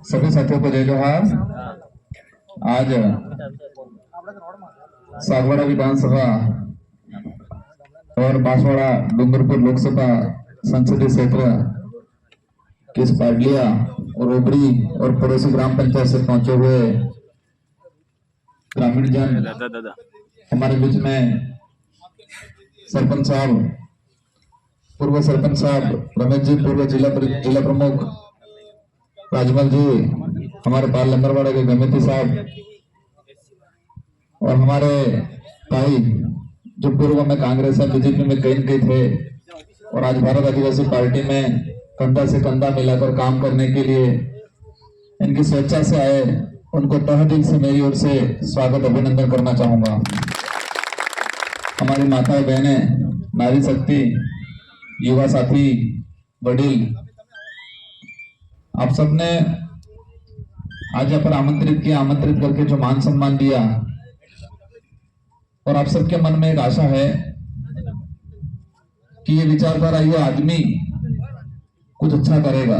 सभी साथियों को जय जोहार। आज सागवाड़ा विधानसभा और बांसवाड़ा डूंगरपुर लोकसभा संसदीय क्षेत्र के पाडलिया और ओबरी और पड़ोसी ग्राम पंचायत से पहुंचे हुए ग्रामीण जन हमारे बीच में सरपंच साहब, पूर्व सरपंच साहब रमेश जी, पूर्व जिला प्रमुख राजमल जी, हमारे पाल लंगरवाड़ा के गमेती साहब और हमारे भाई जो पूर्व में कांग्रेस और बीजेपी में कहीं न कहीं थे और आज भारत आदिवासी पार्टी में कंधा से कंधा मिलाकर काम करने के लिए इनकी स्वेच्छा से आए, उनको तहे दिल से मेरी ओर से स्वागत अभिनंदन करना चाहूंगा। हमारी माताएं बहनें, नारी शक्ति, युवा साथी, वडील, आप सबने आज यहाँ पर आमंत्रित करके जो मान सम्मान दिया और आप सबके मन में एक आशा है कि ये विचारधारा, ये आदमी कुछ अच्छा करेगा।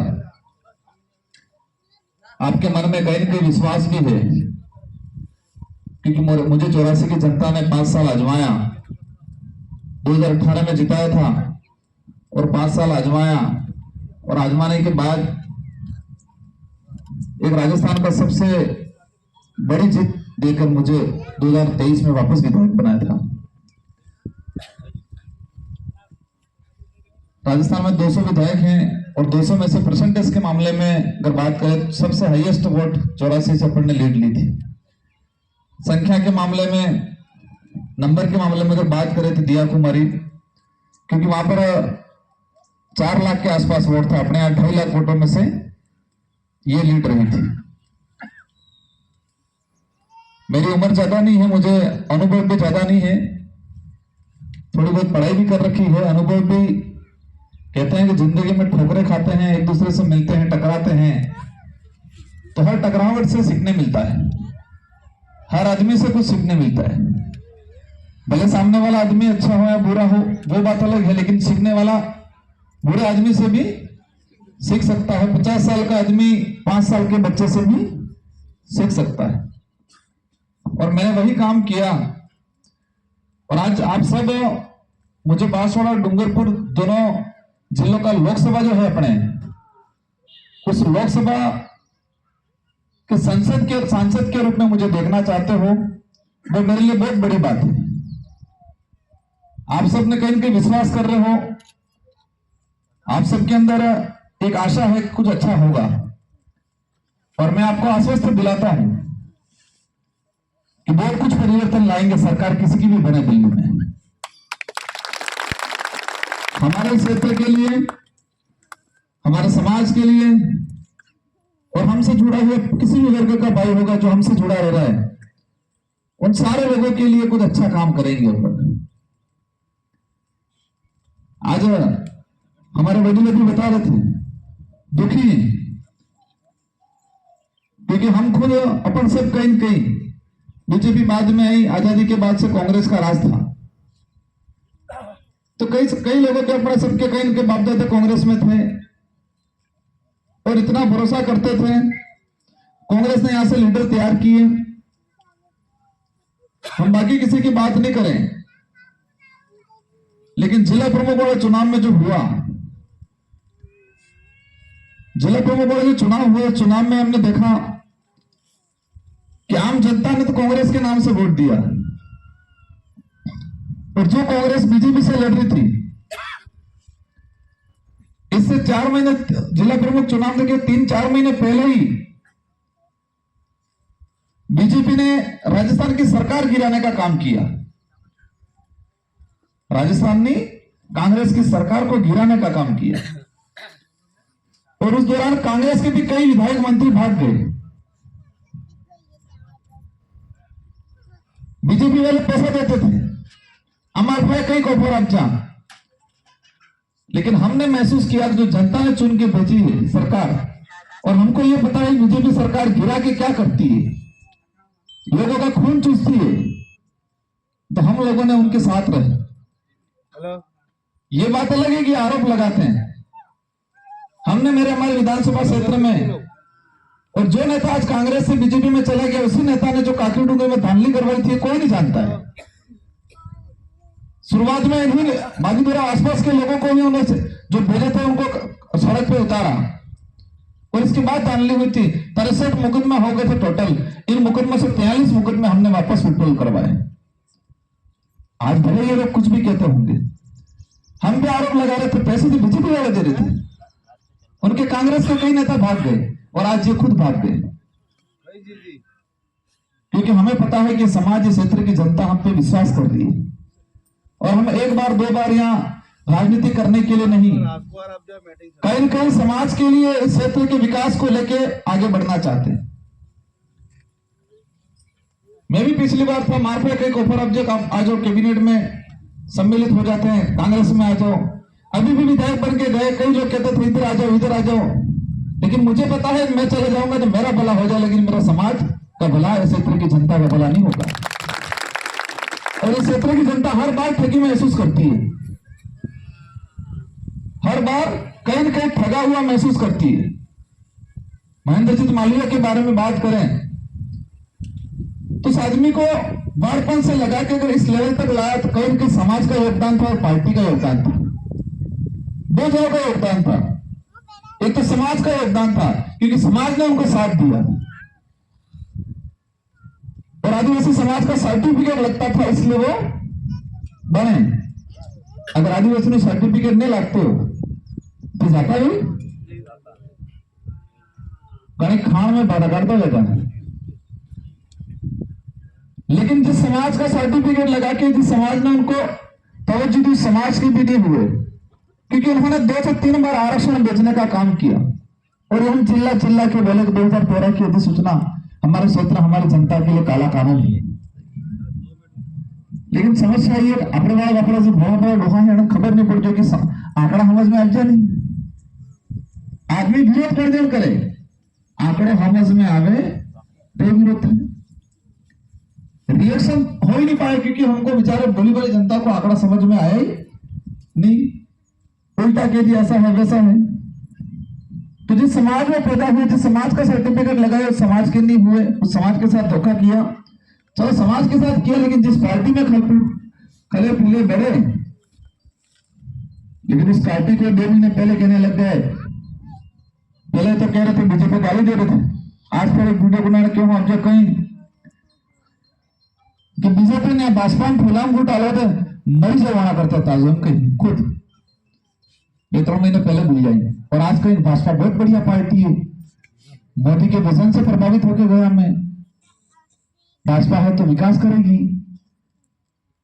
आपके मन में कहीं न कहीं विश्वास भी है, क्योंकि मुझे 84 की जनता ने 5 साल आजमाया, 2018 में जिताया था और 5 साल आजमाया और आजमाने के बाद एक राजस्थान का सबसे बड़ी जीत देकर मुझे 2023 में वापस विधायक बनाया था। राजस्थान में 200 विधायक हैं और 200 में से परसेंटेज के मामले में अगर बात करें, सबसे हाईएस्ट वोट 84 से अपन ने लीड ली थी। संख्या के मामले में, नंबर के मामले में अगर बात करें तो दिया कुमारी, क्योंकि वहां पर 4 लाख के आसपास वोट था, अपने 28 लाख वोटों में से ये लीड रही थी। मेरी उम्र ज्यादा नहीं है, मुझे अनुभव भी ज्यादा नहीं है, थोड़ी बहुत पढ़ाई भी कर रखी है, अनुभव भी। कहते हैं कि जिंदगी में ठोकरें खाते हैं, एक दूसरे से मिलते हैं, टकराते हैं, तो हर टकरावट से सीखने मिलता है, हर आदमी से कुछ सीखने मिलता है। भले सामने वाला आदमी अच्छा हो या बुरा हो, वो बात अलग है, लेकिन सीखने वाला बुरे आदमी से भी सीख सकता है। 50 साल का आदमी 5 साल के बच्चे से भी सीख सकता है, और मैंने वही काम किया। और आज आप सब मुझे बांसवाड़ा और डूंगरपुर दोनों जिलों का लोकसभा जो है अपने, उस लोकसभा के सांसद के रूप में मुझे देखना चाहते हो, वो मेरे लिए बहुत बड़ी बात है। आप सब ने कहीं न कहीं विश्वास कर रहे हो, आप सबके अंदर एक आशा है कि कुछ अच्छा होगा, और मैं आपको आश्वस्त दिलाता हूं कि बहुत कुछ परिवर्तन लाएंगे, सरकार किसी की भी बने दिल्ली में, हमारे क्षेत्र के लिए, हमारे समाज के लिए, और हमसे जुड़ा हुआ किसी भी वर्ग का भाई होगा जो हमसे जुड़ा रह रहा है, उन सारे लोगों के लिए कुछ अच्छा काम करेंगे। आज हमारे वडील भी बता रहे थे, दुखी हैं, क्योंकि हम खुद अपन सब कहीं न कहीं, बीजेपी बाद में आई, आजादी के बाद से कांग्रेस का राज था, तो कई लोगों के अपने सबके कहीं न कहीं बाप दादा कांग्रेस में थे और इतना भरोसा करते थे। कांग्रेस ने यहां से लीडर तैयार किए। हम बाकी किसी की बात नहीं करें, लेकिन जिला प्रमुख वाले चुनाव में जो हुआ, जिला प्रमुख वाले जो चुनाव हुए, चुनाव में हमने देखा कि आम जनता ने तो कांग्रेस के नाम से वोट दिया, और जो कांग्रेस बीजेपी से लड़ रही थी, इससे 4 महीने, जिला प्रमुख चुनाव के 3-4 महीने पहले ही बीजेपी ने राजस्थान की सरकार गिराने का काम किया। राजस्थान ने कांग्रेस की सरकार को गिराने का काम किया, और उस दौरान कांग्रेस के भी कई विधायक मंत्री भाग गए। बीजेपी वाले पैसा देते थे, हमारे भाई कई को आमचा, लेकिन हमने महसूस किया कि जो जनता ने चुन के भेजी है सरकार, और हमको ये पता है बीजेपी सरकार गिरा के क्या करती है, लोगों का खून चूसती है, तो हम लोगों ने उनके साथ रहे। ये बात अलग है कि आरोप लगाते हैं। हमने हमारे विधानसभा क्षेत्र में और जो नेता आज कांग्रेस से बीजेपी में चला गया, उसी नेता ने जो काकरीडुंगरी में धांधली करवाई थी, कोई नहीं जानता है। शुरुआत में इन्हीं बागीदोरा आसपास के लोगों को भी उन्होंने जो भेजे थे उनको सड़क पे उतारा, और इसके बाद धांधली हुई थी। 63 मुकदमा हो गए थे टोटल। इन मुकदमा से 43 मुकदमे हमने वापस विड्रॉल करवाए। आज भले ये लोग कुछ भी कहते होंगे, हम भी आरोप लगा रहे थे, पैसे भी बीजेपी वाले दे रहे थे, उनके कांग्रेस के कई नेता भाग गए और आज ये खुद भाग गए, क्योंकि हमें पता है कि समाज, इस क्षेत्र की जनता हम पे विश्वास कर रही है, और हम एक बार दो बार यहाँ राजनीति करने के लिए नहीं, कहीं न कहीं समाज के लिए, इस क्षेत्र के विकास को लेके आगे बढ़ना चाहते हैं। मैं भी पिछली बार था मार्फे के ऑफर ऑब्जेक्ट, आप आ जाओ कैबिनेट में सम्मिलित हो जाते हैं, कांग्रेस में आ जाओ। अभी भी विधायक बन के गए, कई लोग कहते थे इधर आ जाओ, इधर आ जाओ, लेकिन मुझे पता है मैं चले जाऊंगा तो मेरा भला हो जाए, लेकिन मेरा समाज का भला, इस क्षेत्र की जनता का भला नहीं होगा। और इस क्षेत्र की जनता हर बार ठगी महसूस करती है, हर बार कहीं न कहीं ठगा हुआ महसूस करती है। महेंद्रजीत मालवीय के बारे में बात करें तो इस आदमी को बाढ़पन से लगा के अगर इस लेवल तक लाया तो कहीं न कहीं समाज का योगदान था और पार्टी का योगदान था, दो जगह का योगदान था। एक तो समाज का योगदान था क्योंकि समाज ने उनको साथ दिया, और आदिवासी समाज का सर्टिफिकेट लगता था, इसलिए वो बने। अगर आदिवासी ने सर्टिफिकेट नहीं लगते हो तो जाता भी कहीं खान में बाधा करता जाता है। लेकिन जिस समाज का सर्टिफिकेट लगा के, जिस समाज ने उनको तवज्जो दी, समाज के भी नहीं हुए, क्योंकि उन्होंने 2 से 3 बार आरक्षण बेचने का काम किया, और हम चिल्ला चिल्ला के बोले 2013 की अधिसूचना हमारे क्षेत्र, हमारी जनता के लिए काला कानून है। लेकिन समस्या ये अपने वाला जो बहुत बड़ा लोहा है, खबर नहीं पड़ती कि आंकड़ा समझ में आ जाए। नहीं, आदमी विरोध कर दे करे, आंकड़ा समझ में आवे तो विरोध है। रिएक्शन हो ही नहीं पाए, क्योंकि हमको बेचारे बोली वाली जनता को आंकड़ा समझ में आया ही नहीं, उल्टा कह दिया ऐसा है वैसा है। तो जिस समाज में पैदा हुए, जिस समाज का सर्टिफिकेट लगाए, उस समाज के नहीं हुए, उस समाज के साथ धोखा किया। चलो समाज के साथ किया, लेकिन जिस पार्टी में खले पीले बढ़े, लेकिन उस पार्टी को 2 महीने पहले कहने लग गए। पहले तो कह रहे थे बीजेपी गाली दे रहे थे, आज फिर एक वीडियो बनाने क्यों हम जो कहीं कि बीजेपी ने भाजपा में फुलाम गुट आलो थे, मरी जवाना करता था जो कहीं खुद 2-3 महीने पहले भूल जाएंगे। और आज कहीं भाजपा बहुत बढ़िया पार्टी है, मोदी के विजन से प्रभावित होकर गया, मैं भाजपा है तो विकास करेगी,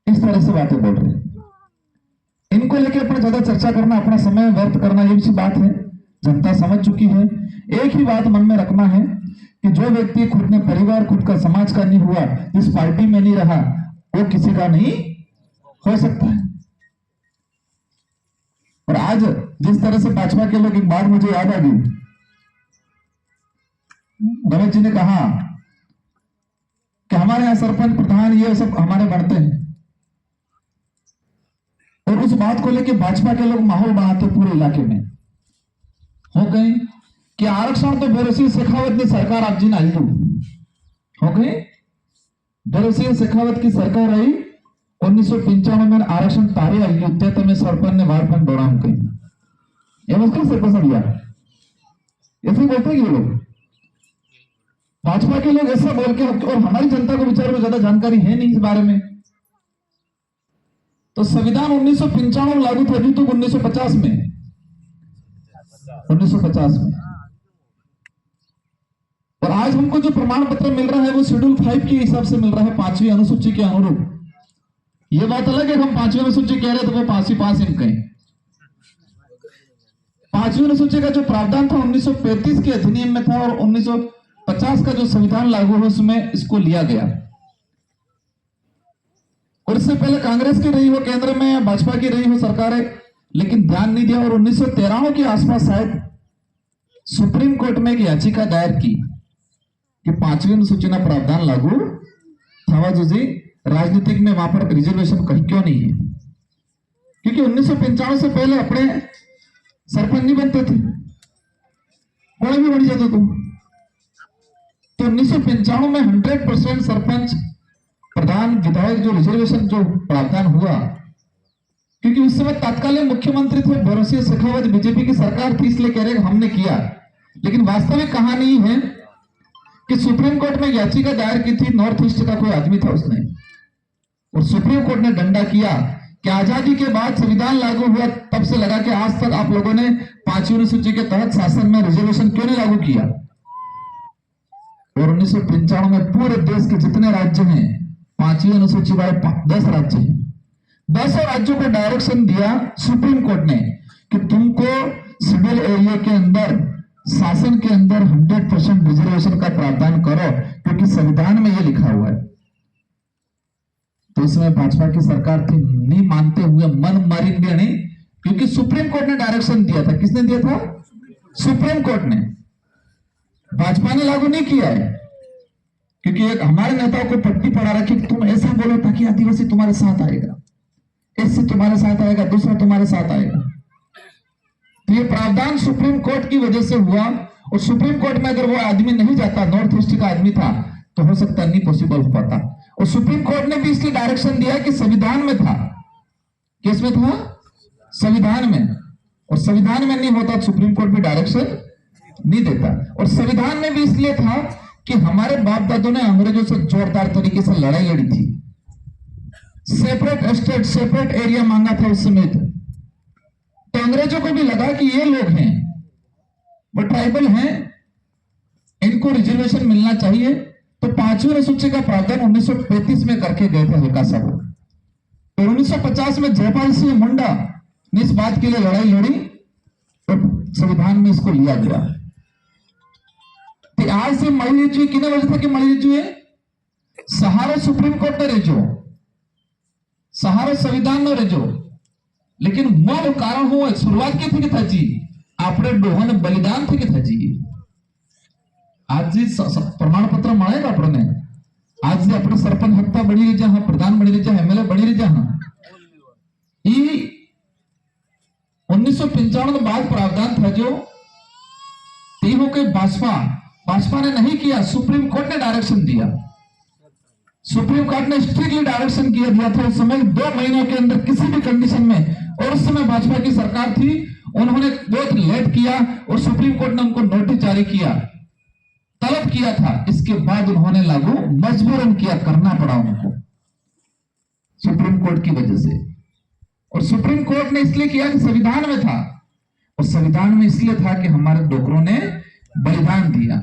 इस तरह से बातें बोल रहे हैं। इनको लेके अपना ज्यादा चर्चा करना, अपना समय व्यर्थ करना, ये भी बात है, जनता समझ चुकी है। एक ही बात मन में रखना है कि जो व्यक्ति खुद ने परिवार, खुद का समाज का नहीं हुआ, इस पार्टी में नहीं रहा, वो किसी का नहीं हो सकता है। और आज जिस तरह से भाजपा के लोग, एक बात मुझे याद आ गई, रमेश जी ने कहा कि हमारे यहाँ सरपंच, प्रधान, ये सब हमारे बढ़ते हैं, और उस बात को लेकर भाजपा के लोग माहौल बनाते पूरे इलाके में हो गए कि आरक्षण तो बेरोसी शेखावत की सरकार आप जी ना आयु हो गए। बेरोसी शेखावत की सरकार आई 1995 में, आरक्षण तारे आई ते तमें सरपंच ने वार पण दौरान कही ये मुश्किल से पसंद यार, ऐसे बोलते हैं ये लोग, भाजपा के लोग ऐसा बोल के। और हमारी जनता को बेचारे को ज्यादा जानकारी है नहीं इस बारे में। तो संविधान 1995 में लागू था, अभी तो 1950 में, 1950 में। और आज हमको जो प्रमाण पत्र मिल रहा है वो शेड्यूल 5 के हिसाब से मिल रहा है, 5वीं अनुसूची के अनुरूप। ये बात अलग है, हम 5वीं अनुसूची कह रहे थे, वो 5वीं पास इनके 5वीं अनुसूची का जो प्रावधान था 1935 के अधिनियम में था, और 1950 का जो संविधान लागू हुआ उसमें इसको लिया गया। और इससे पहले कांग्रेस की रही हो केंद्र में या भाजपा की रही हो सरकारें, लेकिन ध्यान नहीं दिया। और 1993 के आसपास शायद सुप्रीम कोर्ट में एक याचिका दायर की कि 5वीं अनुसूची का प्रावधान लागू था जी, राजनीतिक में वहां पर रिजर्वेशन कहीं क्यों नहीं है, क्योंकि 1995 से पहले अपने सरपंच नहीं बनते थे, कोई भी बन जाता तुम। तो 1995 में 100% सरपंच, प्रधान, विधायक जो रिजर्वेशन जो प्रावधान हुआ, क्योंकि उस समय तत्कालीन मुख्यमंत्री थे भरोसे शेखावत, बीजेपी की सरकार थी, इसलिए कह रहे हैं हमने किया। लेकिन वास्तविक कहानी है कि सुप्रीम कोर्ट में याचिका दायर की थी, नॉर्थ ईस्ट का कोई आदमी था उसने, और सुप्रीम कोर्ट ने डंडा किया कि आजादी के बाद संविधान लागू हुआ तब से लगा कि आज तक आप लोगों ने 5वीं अनुसूची के तहत शासन में रिजर्वेशन क्यों नहीं लागू किया। और 1995 में पूरे देश के जितने राज्य हैं 5वीं अनुसूची वाले 10 राज्य हैं, 10 राज्यों को डायरेक्शन दिया सुप्रीम कोर्ट ने कि तुमको शेड्यूल एरिया के अंदर, शासन के अंदर 100% रिजर्वेशन का प्रावधान करो, क्योंकि संविधान में यह लिखा हुआ है। तो इसमें भाजपा की सरकार थी, नहीं मानते हुए मन मारी नहीं, क्योंकि सुप्रीम कोर्ट ने डायरेक्शन दिया था। किसने दिया था? सुप्रीम कोर्ट ने। भाजपा ने लागू नहीं किया है, क्योंकि एक हमारे नेताओं को पट्टी पड़ा रखी कि तुम ऐसा बोलो ताकि आदिवासी तुम्हारे साथ आएगा, इससे तुम्हारे साथ आएगा, दूसरा तुम्हारे साथ आएगा। तो ये प्रावधान सुप्रीम कोर्ट की वजह से हुआ, और सुप्रीम कोर्ट में अगर वो आदमी नहीं जाता, नॉर्थ ईस्ट का आदमी था, तो हो सकता नहीं पॉसिबल हो पाता। और सुप्रीम कोर्ट ने भी इसलिए डायरेक्शन दिया कि संविधान में था। किसमें था? संविधान में। और संविधान में नहीं होता, सुप्रीम कोर्ट भी डायरेक्शन नहीं देता। और संविधान में भी इसलिए था कि हमारे बाप दादों ने अंग्रेजों से जोरदार तरीके से लड़ाई लड़ी थी, सेपरेट स्टेट, सेपरेट एरिया मांगा था उस समय। तो अंग्रेजों को भी लगा कि ये लोग हैं, वो ट्राइबल हैं, इनको रिजर्वेशन मिलना चाहिए। तो 5वीं अनुसूची का प्रावधान 1935 में करके गए थे हल्का सा। तो 1950 में जयपाल सिंह मुंडा ने इस बात के लिए लड़ाई लड़ी, तो संविधान में इसको लिया गया। तो आज से मળી रही किने वजह था कि मળી रही है सहारो सुप्रीम कोर्ट ने रेजो, सहारो संविधान नो रेजो। लेकिन मूल कारण हो शुरुआत की थी कि था जी આપણે ડોહાને બલિદાન થી કે था जी। आज जी प्रमाण पत्र મળે આપણને, आज જે આપણે સરપંચ હપ્તા બની રહી છે, પ્રધાન બની રહી છે, એમએલએ બની રહી છે, ઈ 1995 के बाद प्रावधान था जो तीनों के भाजपा ने नहीं किया, सुप्रीम कोर्ट ने डायरेक्शन दिया। सुप्रीम कोर्ट ने स्ट्रिक्टली डायरेक्शन दिया था उस समय 2 महीनों के अंदर किसी भी कंडीशन में। और उस समय भाजपा की सरकार थी, उन्होंने बहुत लेट किया और सुप्रीम कोर्ट ने उनको नोटिस जारी किया, तलब किया था। इसके बाद उन्होंने लागू मजबूरन किया, करना पड़ा उनको सुप्रीम कोर्ट की वजह से। और सुप्रीम कोर्ट ने इसलिए किया कि संविधान में था, और संविधान में इसलिए था कि हमारे डोकरों ने बलिदान दिया।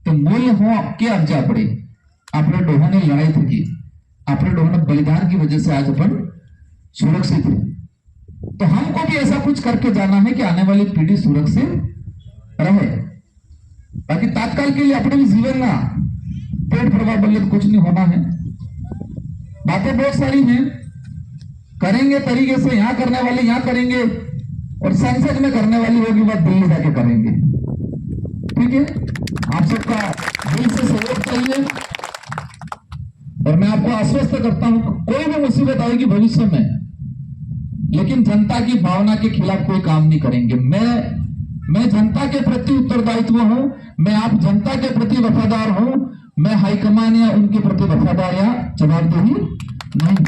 तो मूल्य हो के अर्जा पड़ी, अपने डोहा ने लड़ाई थी की, अपने डोहा ने बलिदान की वजह से आज अपन सुरक्षित है। तो हमको भी ऐसा कुछ करके जाना है कि आने वाली पीढ़ी सुरक्षित रहे। बाकी तात्काल के लिए अपने भी जीवन ना पेट भरवा बल्ले तो कुछ नहीं होना है। बातें बहुत सारी हैं, करेंगे तरीके से, यहां करने वाले यहां करेंगे, और संसद में करने वाली होगी बात दिल्ली जाके करेंगे। ठीक है, आप सबका दिल से सहयोग चाहिए। और मैं आपको आश्वस्त करता हूं कोई भी मुसीबत आएगी भविष्य में, लेकिन जनता की भावना के खिलाफ कोई काम नहीं करेंगे। मैं जनता के प्रति उत्तरदायित्व हूं, मैं आप जनता के प्रति वफादार हूं, मैं हाईकमान या उनके प्रति वफादार या जवाबदेही नहीं हूं।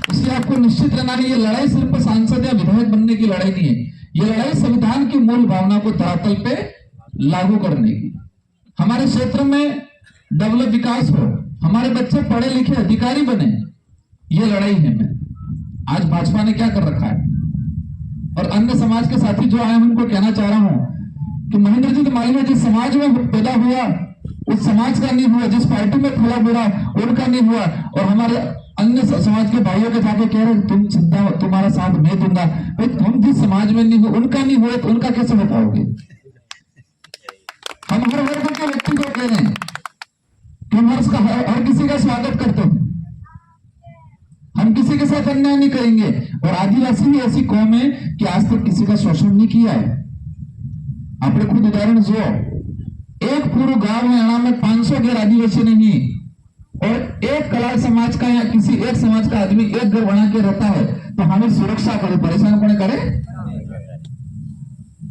इसलिए आपको निश्चित रहना नहीं, ये लड़ाई सिर्फ सांसद या विधायक बनने की लड़ाई नहीं है, ये लड़ाई संविधान की मूल भावना को धरातल पे लागू करने की। हमारे क्षेत्र में डेवलप विकास हो, हमारे बच्चे पढ़े लिखे अधिकारी बने, ये लड़ाई है। मैं आज भाजपा ने क्या कर रखा है, और अन्य समाज के साथी जो आए उनको कहना चाह रहा हूं कि महेंद्र जी मालिनी जिस समाज में पैदा हुआ उस समाज का नहीं हुआ, जिस पार्टी में फला बुरा उनका नहीं हुआ, और हमारे अन्य समाज के भाइयों के जाके कह रहे तुम चिंता, तुम्हारा साथ मैं दूंगा। भाई तुम जिस समाज में नहीं हो, उनका नहीं हुआ तो उनका कैसे हो पाओगे? हम हर वर्ग के व्यक्ति को कह रहे हैं कि हम हर किसी का स्वागत करते हैं, हम किसी के साथ अन्याय नहीं करेंगे। और आदिवासी भी ऐसी कौम है कि आज तक किसी का शोषण नहीं किया है। आपने खुद उदाहरण जो एक पूरे गांव हरियाणा में 500 गैर आदिवासी नहीं, और एक कलार समाज का या किसी एक समाज का आदमी एक घर बना के रहता है, तो हमें सुरक्षा करे, परेशान कोने करे?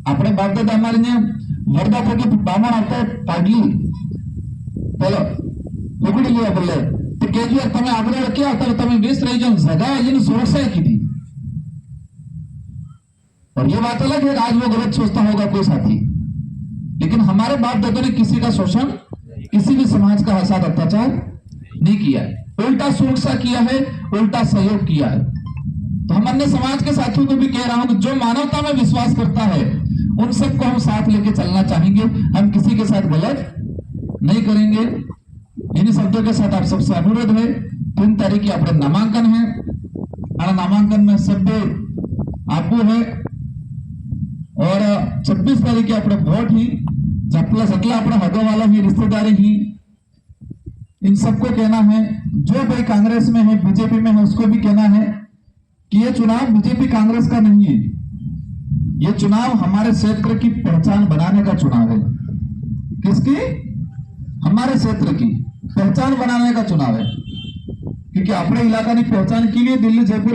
अपने बाप दादा हमारे वर्धापैकी बामण आता पाडली પેલો ઉગડી ગયા બોલે તો કેજ્યુઅલ તમે આગળ ક્યાં હતા તમે 20 રહી જાઓ जगह એની સુરક્ષા की थी। और ये बात अलग है आज वो गलत सोचता होगा कोई साथी, लेकिन हमारे बाप दादा ने किसी का शोषण किसी भी समाज का साथ अत्याचार नहीं किया है, उल्टा सुरक्षा किया है, उल्टा सहयोग किया है। तो हम अन्य समाज के साथियों को भी कह रहा हूं कि जो मानवता में विश्वास करता है उन सबको हम साथ लेके चलना चाहेंगे, हम किसी के साथ गलत नहीं करेंगे। इन्हीं शब्दों के साथ आप सबसे अनुरोध है 3 तारीख की अपने नामांकन है और नामांकन में सब आपको है और 26 तारीख की अपने वोट ही सटला अपना हगो वाला ही रिश्तेदारी ही इन सबको कहना है। जो भाई कांग्रेस में है बीजेपी में है उसको भी कहना है कि ये चुनाव बीजेपी कांग्रेस का नहीं है, ये चुनाव हमारे क्षेत्र की पहचान बनाने का चुनाव है। किसकी? हमारे क्षेत्र की पहचान बनाने का चुनाव है, क्योंकि अपने इलाका की पहचान के लिए दिल्ली जयपुर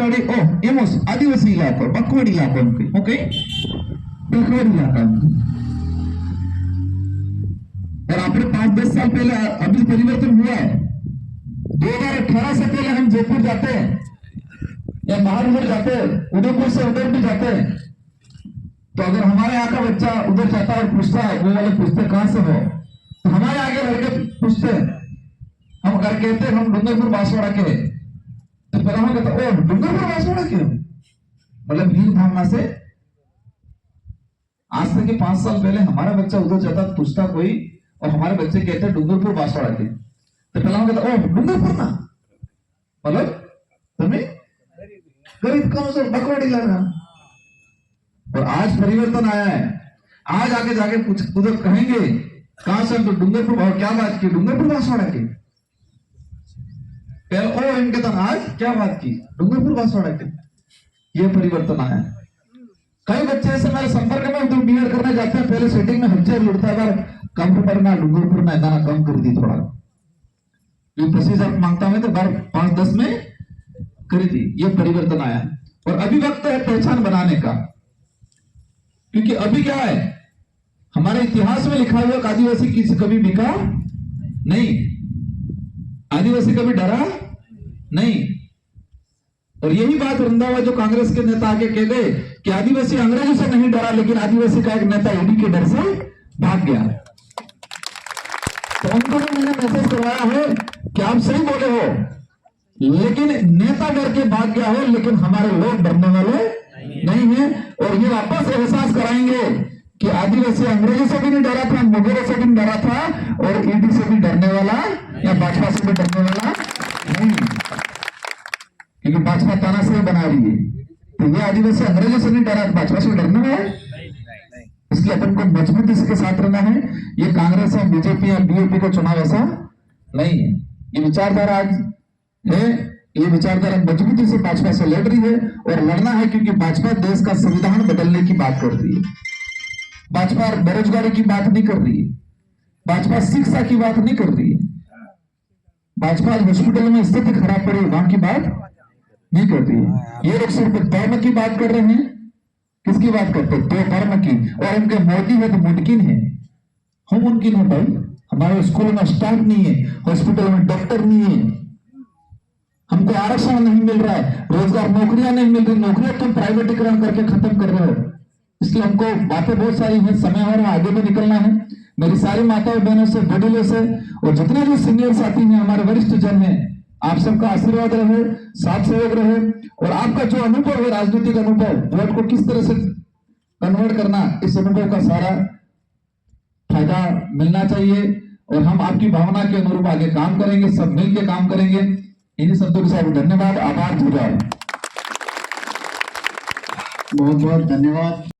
एमोस आदिवासी इलाकों बकवाड़ इलाकों के ओके बकवाड़ इलाका और अपने 5-10 साल पहले अभी परिवर्तन हुआ है। 2018 से पहले हम जयपुर जाते हैं या महानगर जाते हैं, उदयपुर से उधर भी जाते हैं, तो अगर हमारे यहाँ का बच्चा उधर जाता है और पूछता है वो वाले पूछते कहां से हो, तो हमारे आगे लड़के पूछते हम घर कहते हम डूंगरपुर बांसवाड़ा के, तो पहला हम कहते ओ डूंगरपुर बांसवाड़ा के, मतलब भीड़ भावना से। आज से कि 5 साल पहले हमारा बच्चा उधर जाता पूछता कोई और हमारे बच्चे कहते डूंगरपुर बांसवाड़ा के, तो पहला हम कहते ओ डूंगरपुर ना, मतलब तुम्हें गरीब कौन सा बकवाड़ी लगा। और आज परिवर्तन आया है, आज आगे जाके उधर कहेंगे कहां से, तो डूंगरपुर, और क्या बात की डूंगरपुर बांसवाड़ा की, ओ इनके तो आज क्या बात की डूंगरपुर बांसवाड़ा के। ये परिवर्तन आया है। कई बच्चे ऐसे मेरे संपर्क में तो बीएड करने जाते हैं, पहले सेटिंग में हजार लुटता है, कम करना डूंगरपुर में दाना कम कर दी थोड़ा, ये 25,000 मांगता है तो बार 5-10 में करी थी। ये परिवर्तन आया है और अभी वक्त है पहचान बनाने का, क्योंकि अभी क्या है हमारे इतिहास में लिखा हुआ आदिवासी किसी कभी बिका नहीं, आदिवासी कभी डरा नहीं। और यही बात वृंदावन जो कांग्रेस के नेता आगे कह गए कि आदिवासी अंग्रेजों से नहीं डरा, लेकिन आदिवासी का एक नेता ईडी के डर से भाग गया। तो उनको भी मैंने मैसेज करवाया है कि आप सही बोले हो, लेकिन नेता डर के भाग गया हो, लेकिन हमारे लोग डरने वाले नहीं है। और ये वापस एहसास कराएंगे कि आदिवासी अंग्रेजों से भी नहीं डरा था, मुगलों से भी नहीं डरा था, और ईडी से भी डरने वाला या भाजपा से भी डरने वाला नहीं, क्योंकि भाजपा तानाशाही बना रही है। तो ये आदिवासी अंग्रेजों से नहीं डरा, भाजपा से डरने वाला है। इसलिए अपन को मजबूती के साथ रहना है। ये कांग्रेस या बीजेपी या बीएपी का चुनाव ऐसा नहीं है। ये विचारधारा आज है, ये विचारधारा मजबूती से भाजपा से लड़ रही है और लड़ना है, क्योंकि भाजपा देश का संविधान बदलने की बात कर रही है। भाजपा बेरोजगारी की बात नहीं कर रही है, भाजपा शिक्षा की बात नहीं कर रही है, भाजपा हॉस्पिटल में स्थिति खराब पड़ी वहां की बात नहीं कर रही है। ये लोग सिर्फ धर्म की बात कर रहे हैं। किसकी बात करते हैं? दो धर्म की। और उनके मोदी है तो मुमकिन है, हम मुमकिन है भाई। हमारे स्कूल में स्टाफ नहीं है, हॉस्पिटल में डॉक्टर नहीं है, हमको आरक्षण नहीं मिल रहा है, रोजगार नौकरियां नहीं मिल रही, नौकरियां तुम प्राइवेटीकरण करके खत्म कर रहे हो। इसलिए हमको बातें बहुत सारी है, समय और आगे भी निकलना है। मेरी सारी माताओं बहनों से, वडीलों से और जितने भी सीनियर साथी हैं, हमारे वरिष्ठ जन हैं, आप सबका आशीर्वाद रहे, साथ सहयोग रहे। और आपका जो अनुभव है, राजनीतिक अनुभव, वोट को किस तरह से कन्वर्ट करना, इस अनुभव का सारा फायदा मिलना चाहिए। और हम आपकी भावना के अनुरूप आगे काम करेंगे, सब मिलकर काम करेंगे। इन्हीं शब्दों के साथ धन्यवाद, आभार, जुड़ाव। बहुत बहुत धन्यवाद।